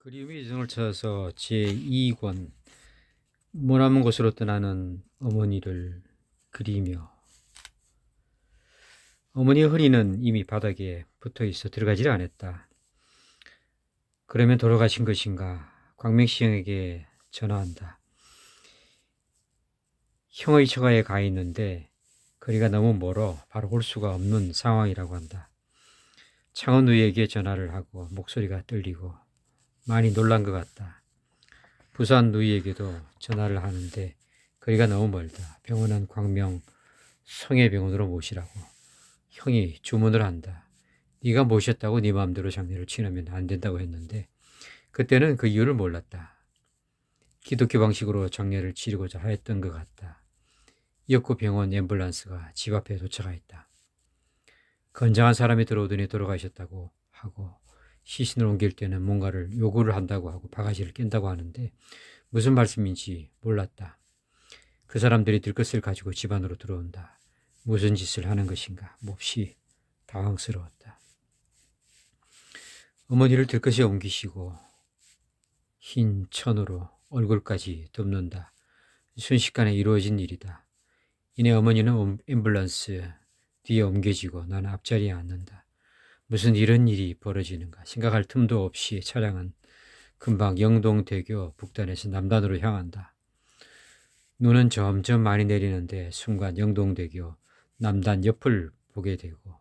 그리움의 이정을 찾아서 제2권 머나먼 곳으로 떠나는 어머니를 그리며 어머니의 허리는 이미 바닥에 붙어있어 들어가지를 않았다. 그러면 돌아가신 것인가? 광명시 형에게 전화한다. 형의 처가에 가 있는데 거리가 너무 멀어 바로 올 수가 없는 상황이라고 한다. 창원 누이에게 전화를 하고 목소리가 떨리고 많이 놀란 것 같다. 부산 누이에게도 전화를 하는데 거리가 너무 멀다. 병원은 광명 성해병원으로 모시라고. 형이 주문을 한다. 네가 모셨다고 네 마음대로 장례를 치르면 안 된다고 했는데 그때는 그 이유를 몰랐다. 기독교 방식으로 장례를 치르고자 했던 것 같다. 이었고 병원 앰뷸런스가 집 앞에 도착하였다. 건장한 사람이 들어오더니 돌아가셨다고 하고 시신을 옮길 때는 뭔가를 요구를 한다고 하고 바가지를 깬다고 하는데 무슨 말씀인지 몰랐다. 그 사람들이 들것을 가지고 집 안으로 들어온다. 무슨 짓을 하는 것인가 몹시 당황스러웠다. 어머니를 들것에 옮기시고 흰 천으로 얼굴까지 덮는다. 순식간에 이루어진 일이다. 이내 어머니는 앰뷸런스 뒤에 옮겨지고 나는 앞자리에 앉는다. 무슨 이런 일이 벌어지는가 생각할 틈도 없이 차량은 금방 영동대교 북단에서 남단으로 향한다. 눈은 점점 많이 내리는데 순간 영동대교 남단 옆을 보게 되고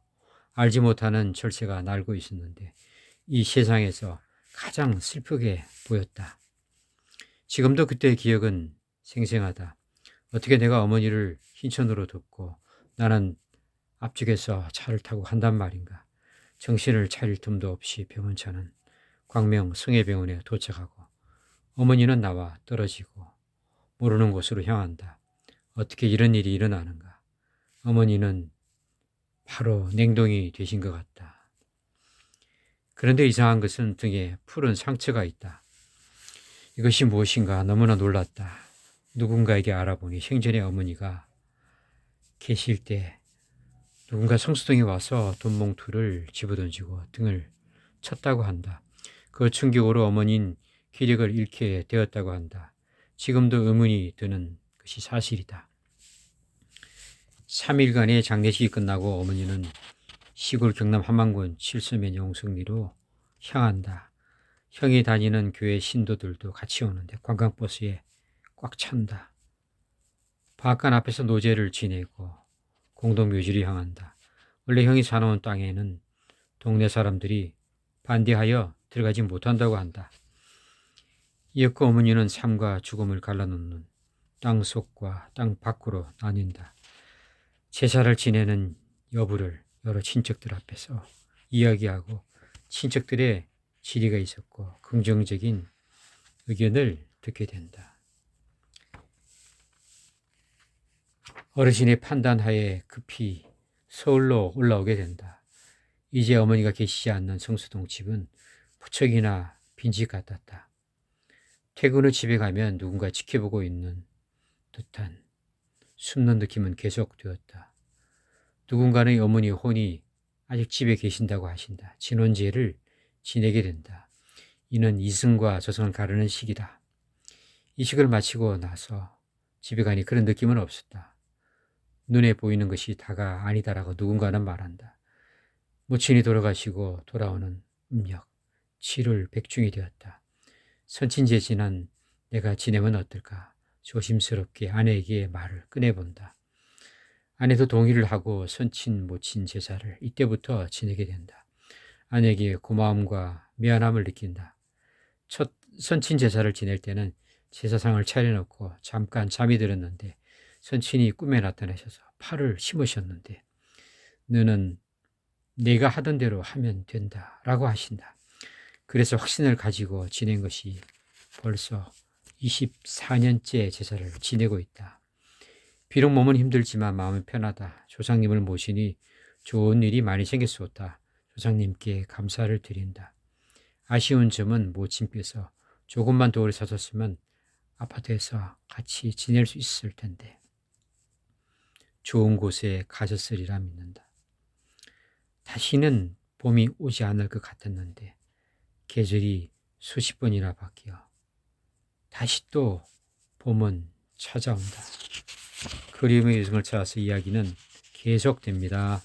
알지 못하는 철새가 날고 있었는데 이 세상에서 가장 슬프게 보였다. 지금도 그때의 기억은 생생하다. 어떻게 내가 어머니를 흰천으로 덮고 나는 앞쪽에서 차를 타고 간단 말인가. 정신을 차릴 틈도 없이 병원차는 광명 성해병원에 도착하고 어머니는 나와 떨어지고 모르는 곳으로 향한다. 어떻게 이런 일이 일어나는가. 어머니는 바로 냉동이 되신 것 같다. 그런데 이상한 것은 등에 푸른 상처가 있다. 이것이 무엇인가 너무나 놀랐다. 누군가에게 알아보니 생전에 어머니가 계실 때 누군가 성수동에 와서 돈봉투를 집어던지고 등을 쳤다고 한다. 그 충격으로 어머니는 기력을 잃게 되었다고 한다. 지금도 의문이 드는 것이 사실이다. 3일간의 장례식이 끝나고 어머니는 시골 경남 함안군 칠서면 영성리로 향한다. 형이 다니는 교회 신도들도 같이 오는데 관광버스에 꽉 찬다. 바깥 앞에서 노제를 지내고 공동묘지를 향한다. 원래 형이 사놓은 땅에는 동네 사람들이 반대하여 들어가지 못한다고 한다. 이었고 어머니는 삶과 죽음을 갈라놓는 땅속과 땅 밖으로 나뉜다. 제사를 지내는 여부를 여러 친척들 앞에서 이야기하고 친척들의 질의가 있었고 긍정적인 의견을 듣게 된다. 어르신의 판단하에 급히 서울로 올라오게 된다. 이제 어머니가 계시지 않는 성수동 집은 무척이나 빈집 같았다. 퇴근 후 집에 가면 누군가 지켜보고 있는 듯한 숨는 느낌은 계속되었다. 누군가는 어머니 혼이 아직 집에 계신다고 하신다. 진혼제를 지내게 된다. 이는 이승과 저승을 가르는 시기다. 이식을 마치고 나서 집에 가니 그런 느낌은 없었다. 눈에 보이는 것이 다가 아니다라고 누군가는 말한다.母친이 돌아가시고 돌아오는 음력 7월 백중이 되었다. 선친제 지난 내가 지내면 어떨까? 조심스럽게 아내에게 말을 꺼내본다. 아내도 동의를 하고 선친 모친 제사를 이때부터 지내게 된다. 아내에게 고마움과 미안함을 느낀다. 첫 선친 제사를 지낼 때는 제사상을 차려놓고 잠깐 잠이 들었는데 선친이 꿈에 나타나셔서 팔을 심으셨는데 너는 내가 하던 대로 하면 된다 라고 하신다. 그래서 확신을 가지고 지낸 것이 벌써 24년째 제사를 지내고 있다. 비록 몸은 힘들지만 마음은 편하다. 조상님을 모시니 좋은 일이 많이 생겼었다. 조상님께 감사를 드린다. 아쉬운 점은 모친께서 조금만 더 오래 사셨으면 아파트에서 같이 지낼 수 있을 텐데 좋은 곳에 가셨으리라 믿는다. 다시는 봄이 오지 않을 것 같았는데 계절이 수십 번이나 바뀌어 다시 또 봄은 찾아온다. 그리움의 유승을 찾아서 이야기는 계속됩니다.